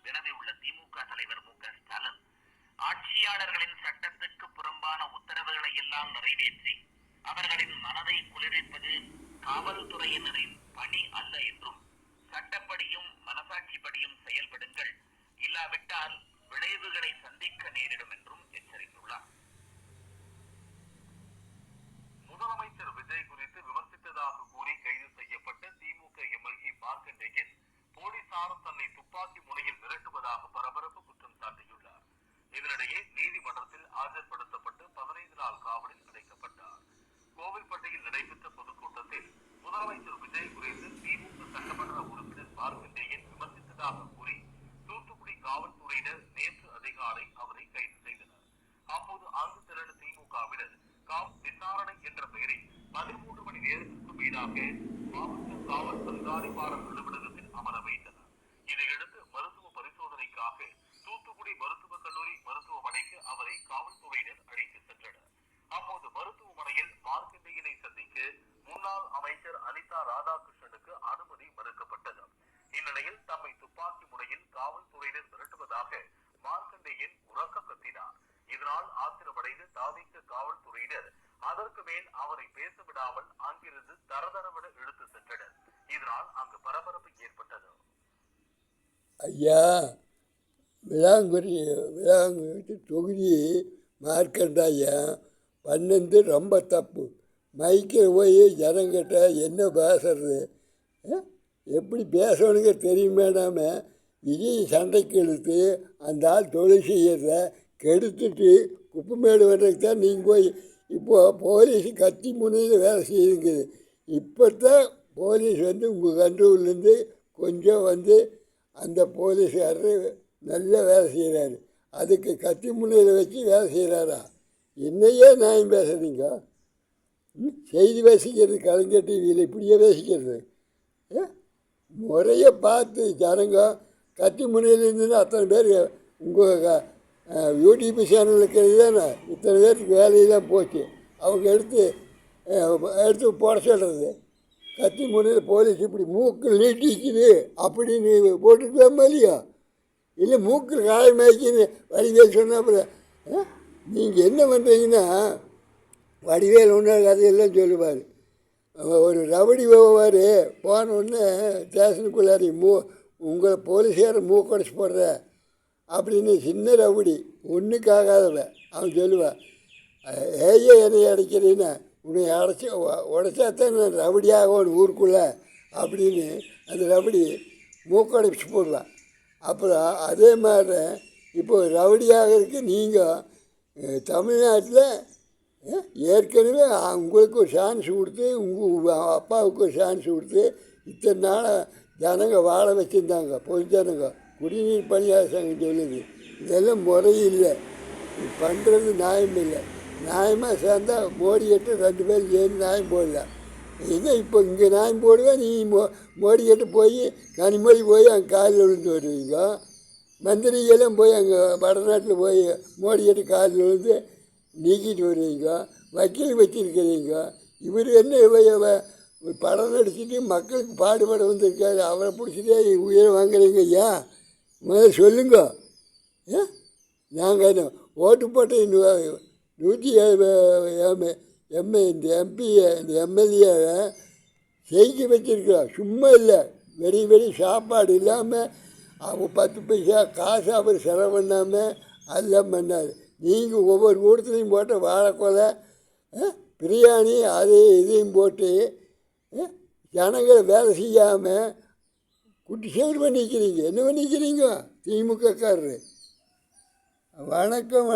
வினவியுள்ள திமுக தலைவர் மு.க.ஸ்டாலின், ஆட்சியாளர்களின் சட்டத்துக்கு புறம்பான உத்தரவுகளை எல்லாம் நிறைவேற்றி அவர்களின் மனதை குளிர்விப்பது காவல்துறையினரின் பணி அல்ல என்றும், சட்டப்படியும் மனசாட்சிப்படியும் செயல்படுங்கள், இல்லாவிட்டால் விளைவுகளை சந்திக்க நேரிடும் என்றும் எச்சரித்துள்ளார். முதலமைச்சர் விஜய் குறித்து விமர்சித்ததாக கூறி கைது செய்யப்பட்ட திமுக எம்எல்ஏ மார்க்கண்டேயன் போலீசார் தன்னை துப்பாக்கி முனையில் மிரட்டுவதாக பரபரப்பு குற்றம் சாட்டியுள்ளார். இதனிடையே நீதிமன்றத்தில் ஆஜர்படுத்தப்பட்டு 15 நாள் காவலில் அடைக்கப்பட்டார். கோவில்பட்டியில் நடைபெற்ற பொதுக்கூட்டத்தில் முதலமைச்சர் விஜய் குறித்து திமுக சட்டமன்ற உறுப்பினர் மார்க்கண்டேயன் விமர்சித்ததாக கூறி தூத்துக்குடி காவல்துறையினர் நேற்று அதிகாலை அவரை கைது செய்தனர். அப்போது அங்கு திரண்ட திமுகவினர் விசாரணை என்ற பெயரில் 13 மணி நேரத்திற்கு மேலாக மாவட்ட காவல் கண்காணிப்பாளர் அலுவலகத்தில் அமர வைத்தனர். இதையடுத்து மருத்துவ பரிசோதனைக்காக தூத்துக்குடி மருத்துவக் கல்லூரி மருத்துவமனைக்கு அவரை காவல்துறையினர் அழைத்து சென்றனர். அப்போது மருத்துவமனையில் மார்க்கண்டேயனை சந்திக்க முன்னாள் அமைச்சர் அனிதா ராதாகிருஷ்ணனுக்கு அனுமதி மறுக்கப்பட்டது. இந்நிலையில் தம்மை துப்பாக்கி முனையில் காவல்துறையினர் மிரட்டுவதாக மார்க்கண்டேயன் உரக்க கத்தினார். இதனால் ஆத்திரமடைந்து தாவிக்க காவல்துறையினர் அதற்கு மேல் அவரை பேச விடாமல் அங்கிருந்து தரதரவென இழுத்து சென்றனர். இதனால் அங்கு பரபரப்பு ஏற்பட்டது. ஐயா, விளாங்குடி தொகுதி மார்க்கண்டாயா பண்ணது ரொம்ப தப்பு. மைக்கில் போய் ஜனங்கிட்ட என்ன பேசுறது, எப்படி பேசணுங்க தெரியுமேடாம விஜய் சண்டைக்கு இழுத்து அந்த ஆள் தொழில் செய்யறத கெடுத்துட்டு குப்பமேடு வர்றதுக்கு தான் நீங்கள் போய் இப்போது போலீஸ் கத்தி முனையில் வேலை செய்யுங்குது. இப்போ தான் போலீஸ் உங்கள் கண்ட்ரோல்லேருந்து கொஞ்சம் அந்த போலீஸ்காரர் நல்ல வேலை செய்கிறாரு. அதுக்கு கத்தி முனையில் வச்சு வேலை செய்கிறாரா? என்னையே நியாயம் பேசுகிறீங்க? செய்தி பேசிக்கிறது கலைஞர் டிவியில் இப்படியே பேசிக்கிறது. முறையை பார்த்து ஜனங்க கத்தி முனையில் இருந்துன்னு அத்தனை பேர் உங்கள் யூடியூப் சேனல் இருக்கிறது தானே இத்தனை பேருக்கு வேலையெல்லாம் போச்சு. அவங்க எடுத்து போட சொல்கிறது. கத்தி முனையில் போலீஸ் இப்படி மூக்கில் நீட்டிக்குது அப்படின்னு போட்டுக்கலாமா இல்லையா? இல்லை மூக்கில் காயமாக்கின்னு வடிவேல் சொன்னால் நீங்கள் என்ன பண்ணுறீங்கன்னா, வடிவேல் ஒன்றா கதையெல்லாம் சொல்லுவார். ஒரு ரவுடி போவார், போனோடனே ஸ்டேஷனுக்குள்ளாரி உங்களை போலீஸார மூக்கடைச்சி போடுற அப்படின்னு சின்ன ரவுடி ஒன்றுக்காகாதவன் அவன் சொல்லுவான், ஏயே என்னை அடைக்கிறீன்னா உன்னை உடைச்சாத்தான் நான் ரவுடியாகணும் ஊருக்குள்ளே அப்படின்னு அந்த ரவுடி மூக்கடைச்சி போடுவான். அப்புறம் அதே மாதிரி இப்போ ரவுடியாக இருக்கு. நீங்கள் தமிழ்நாட்டில் ஏற்கனவே உங்களுக்கு ஒரு சான்ஸ் கொடுத்து உங்கள் அப்பாவுக்கு ஒரு சான்ஸ் கொடுத்து இத்தனை நாளாக ஜனங்க வாழ வச்சுருந்தாங்க. பொது ஜனங்க குடிநீர் பணியாளர் சங்கம் சொல்லுது. இதெல்லாம் முறையில்லை, பண்ணுறது நியாயம் இல்லை. நியாயமாக சேர்ந்தால் மோடிக்கிட்ட 2 பேர் சேர்ந்து நியாயம் போடலாம். இதை இப்போ இங்கே நியாயம் போடுவேன், நீ மோடிக்கிட்ட போய் கனிமொழி போய் அங்கே காலில் விழுந்து வருவீங்க. மந்திரிகளும் போய் அங்கே வடநாட்டில் போய் மோடிக்கிட்ட காலில் விழுந்து நீக்கிட்டு வருவீங்க. வக்கீல் வச்சிருக்கிறீங்க. இவர் என்ன படம் நடிச்சுட்டு மக்களுக்கு பாடுபட வந்திருக்காரு, அவரை பிடிச்சிட்டே உயிரை வாங்குறீங்க. ஐயா முதல்ல சொல்லுங்க. நாங்கள் ஓட்டு போட்ட 107 இந்த எம்பியை இந்த எம்எல்ஏவை செய்தி வச்சிருக்கிறோம். சும்மா இல்லை, வெடி சாப்பாடு இல்லாமல் அவங்க 10 பைசா காசு அவர் செலவு பண்ணாமல் அதெல்லாம் பண்ணார். நீங்கள் ஒவ்வொரு கூடத்துலையும் போட்ட வாழைக்கொலை பிரியாணி அதையும் இதையும் போட்டு ஜனங்களை வேலை செய்யாமல் குட்டி சேவல் பண்ணிக்கிறீங்க. என்ன பண்ணிக்கிறீங்க திமுகக்காரரு? வணக்கம்.